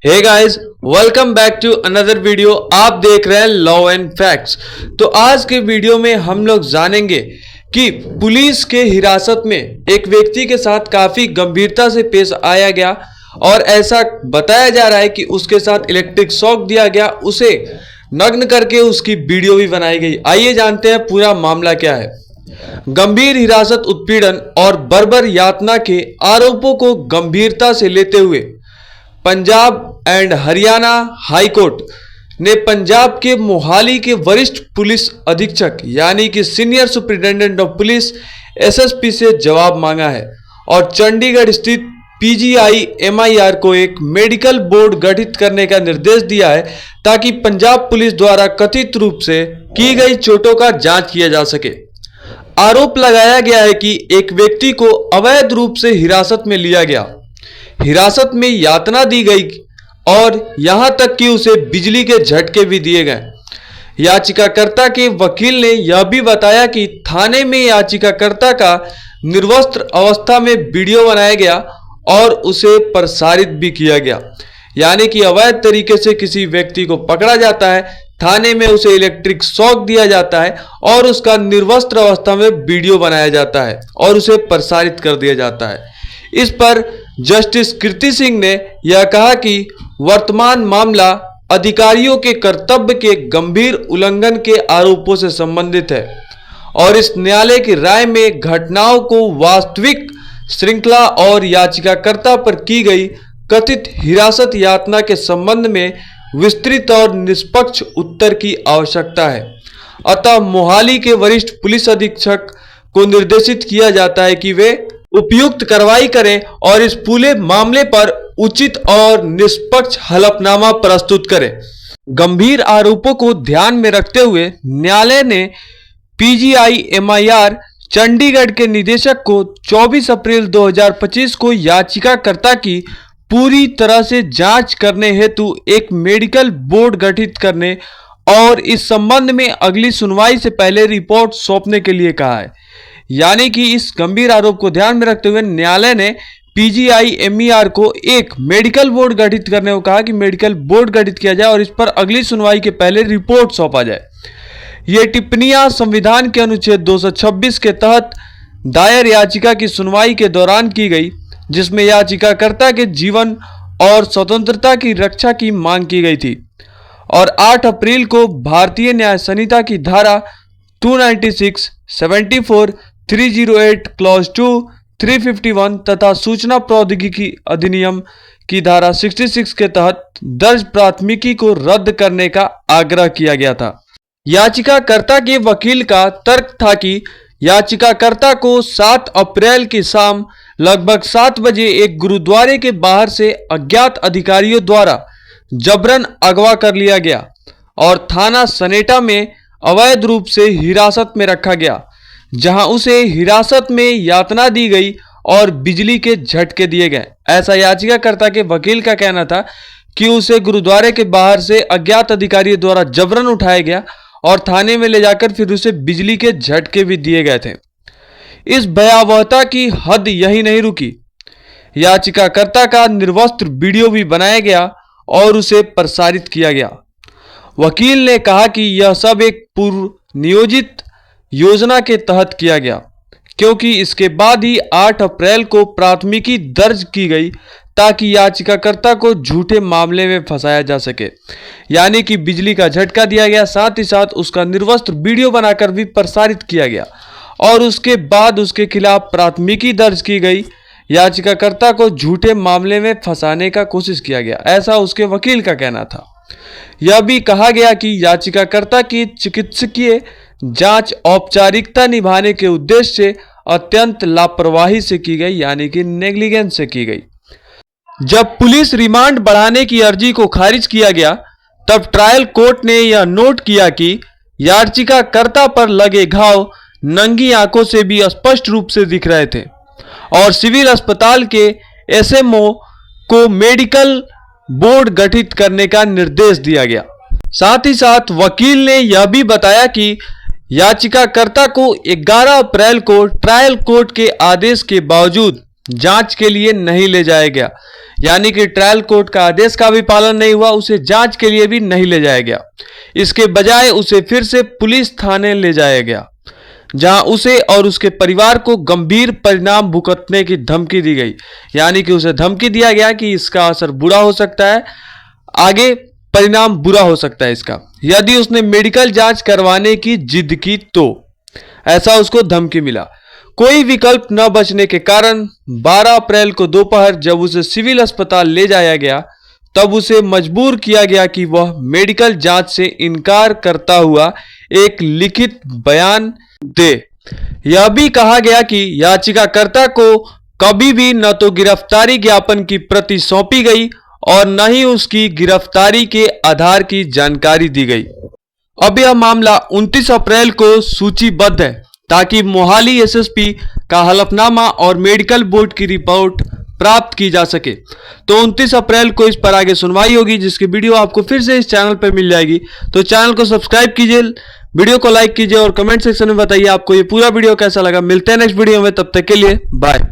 Hey guys, welcome back to another video. आप देख रहे हैं लॉ एंड फैक्ट्स। तो आज के वीडियो में हम लोग जानेंगे कि पुलिस के हिरासत में एक व्यक्ति के साथ काफी गंभीरता से पेश आया गया और ऐसा बताया जा रहा है कि उसके साथ इलेक्ट्रिक शॉक दिया गया, उसे नग्न करके उसकी वीडियो भी बनाई गई। आइए जानते हैं पूरा मामला क्या है। गंभीर हिरासत उत्पीड़न और बर्बर यातना के आरोपों को गंभीरता से लेते हुए Punjab and Haryana high court ने पंजाब के मोहाली के वरिष्ठ पुलिस अधीक्षक यानी कि senior superintendent of police SSP से जवाब मांगा है और चंडीगढ़ स्थित पीजीआई एमआईआर को एक मेडिकल बोर्ड गठित करने का निर्देश दिया है ताकि पंजाब पुलिस द्वारा कथित रूप से की गई चोटों का जांच किया जा सके। आरोप लगाया गया है कि एक व्यक्ति को अवैध रूप से हिरासत में लिया गया, हिरासत में यातना दी गई और यहां तक कि उसे बिजली के झटके भी दिए गए। याचिकाकर्ता के वकील ने यह भी बताया कि थाने में याचिकाकर्ता का निर्वस्त्र अवस्था में वीडियो बनाया गया और उसे प्रसारित भी किया गया। यानी कि अवैध तरीके से किसी व्यक्ति को पकड़ा जाता है, थाने में उसे इलेक्ट्रिक शॉक दिया जाता है और उसका निर्वस्त्र अवस्था में वीडियो बनाया जाता है और उसे प्रसारित कर दिया जाता है। इस पर जस्टिस कृति सिंह ने यह कहा कि वर्तमान मामला अधिकारियों के कर्तव्य के गंभीर उल्लंघन के आरोपों से संबंधित है और इस न्यायालय की राय में घटनाओं को वास्तविक श्रृंखला और याचिकाकर्ता पर की गई कथित हिरासत यातना के संबंध में विस्तृत और निष्पक्ष उत्तर की आवश्यकता है। अतः मोहाली के वरिष्ठ पुलिस अधीक्षक को निर्देशित किया जाता है कि वे उपयुक्त कार्रवाई करें और इस पूरे मामले पर उचित और निष्पक्ष हलफनामा प्रस्तुत करें। गंभीर आरोपों को ध्यान में रखते हुए न्यायालय ने पीजीआई एमआईआर चंडीगढ़ के निदेशक को 24 अप्रैल 2025 को याचिकाकर्ता की पूरी तरह से जांच करने हेतु एक मेडिकल बोर्ड गठित करने और इस संबंध में अगली सुनवाई से पहले रिपोर्ट सौंपने के लिए कहा है। यानी कि इस गंभीर आरोप को ध्यान में रखते हुए न्यायालय ने पीजीआई एमईआर को एक मेडिकल बोर्ड गठित करने को कहा कि मेडिकल बोर्ड गठित किया जाए और इस पर अगली सुनवाई के पहले रिपोर्ट सौंपा जाए। ये टिप्पणियां संविधान के अनुच्छेद 226 के तहत दायर याचिका की सुनवाई के दौरान की गई, जिसमें याचिकाकर्ता के जीवन और स्वतंत्रता की रक्षा की मांग की गई थी और 8 अप्रैल को भारतीय न्याय संहिता की धारा 296, 74, 308 क्लॉज 2, 351 तथा सूचना प्रौद्योगिकी अधिनियम की धारा 66 के तहत दर्ज प्राथमिकी को रद्द करने का आग्रह किया गया था। याचिकाकर्ता के वकील का तर्क था कि याचिकाकर्ता को 7 अप्रैल की शाम लगभग 7 बजे एक गुरुद्वारे के बाहर से अज्ञात अधिकारियों द्वारा जबरन अगवा कर लिया गया और थाना सनेटा में अवैध रूप से हिरासत में रखा गया, जहां उसे हिरासत में यातना दी गई और बिजली के झटके दिए गए। ऐसा याचिकाकर्ता के वकील का कहना था कि उसे गुरुद्वारे के बाहर से अज्ञात अधिकारियों द्वारा जबरन उठाया गया और थाने में ले जाकर फिर उसे बिजली के झटके भी दिए गए थे। इस भयावहता की हद यही नहीं रुकी, याचिकाकर्ता का निर्वस्त्र वीडियो भी बनाया गया और उसे प्रसारित किया गया। वकील ने कहा कि यह सब एक पूर्व नियोजित योजना के तहत किया गया, क्योंकि इसके बाद ही 8 अप्रैल को प्राथमिकी दर्ज की गई ताकि याचिकाकर्ता को झूठे मामले में फंसाया जा सके। यानी कि बिजली का झटका दिया गया, साथ ही साथ उसका निर्वस्त्र वीडियो बनाकर भी प्रसारित किया गया और उसके बाद उसके खिलाफ प्राथमिकी दर्ज की गई। याचिकाकर्ता को झूठे मामले में फंसाने का कोशिश किया गया, ऐसा उसके वकील का कहना था। यह भी कहा गया कि याचिकाकर्ता की चिकित्सकीय जांच औपचारिकता निभाने के उद्देश्य से अत्यंत लापरवाही से की गई, यानी कि नेग्लिजेंस से की गई। जब पुलिस रिमांड बढ़ाने की अर्जी को खारिज किया गया, तब ट्रायल कोर्ट ने यह नोट किया कि याचिकाकर्ता पर लगे घाव नंगी आंखों से भी स्पष्ट रूप से दिख रहे थे और सिविल अस्पताल के एसएमओ को मेडिकल बोर्ड गठित करने का निर्देश दिया गया। साथ ही साथ वकील ने यह भी बताया कि याचिकाकर्ता को 11 अप्रैल को ट्रायल कोर्ट के आदेश के बावजूद जांच के लिए नहीं ले जाया गया, यानी कि ट्रायल कोर्ट का आदेश का भी पालन नहीं हुआ, उसे जांच के लिए भी नहीं ले जाया गया। इसके बजाय उसे फिर से पुलिस थाने ले जाया गया, जहां उसे और उसके परिवार को गंभीर परिणाम भुगतने की धमकी दी गई। यानी कि उसे धमकी दिया गया कि इसका असर बुरा हो सकता है, आगे परिणाम बुरा हो सकता है इसका, यदि उसने मेडिकल जांच करवाने की जिद की तो। ऐसा उसको धमकी मिला। कोई विकल्प न बचने के कारण 12 अप्रैल को दोपहर जब उसे सिविल अस्पताल ले जाया गया, तब उसे मजबूर किया गया कि वह मेडिकल जांच से इनकार करता हुआ एक लिखित बयान दे। यह भी कहा गया कि याचिकाकर्ता को कभी भी न तो गिरफ्तारी ज्ञापन की प्रति सौंपी गई और न ही उसकी गिरफ्तारी के आधार की जानकारी दी गई। अब यह मामला 29 अप्रैल को सूचीबद्ध है ताकि मोहाली एसएसपी का हलफनामा और मेडिकल बोर्ड की रिपोर्ट प्राप्त की जा सके। तो 29 अप्रैल को इस पर आगे सुनवाई होगी, जिसकी वीडियो आपको फिर से इस चैनल पर मिल जाएगी। तो चैनल को सब्सक्राइब कीजिए, वीडियो को लाइक कीजिए और कमेंट सेक्शन में बताइए आपको ये पूरा वीडियो कैसा लगा। मिलते हैं नेक्स्ट वीडियो में, तब तक के लिए बाय।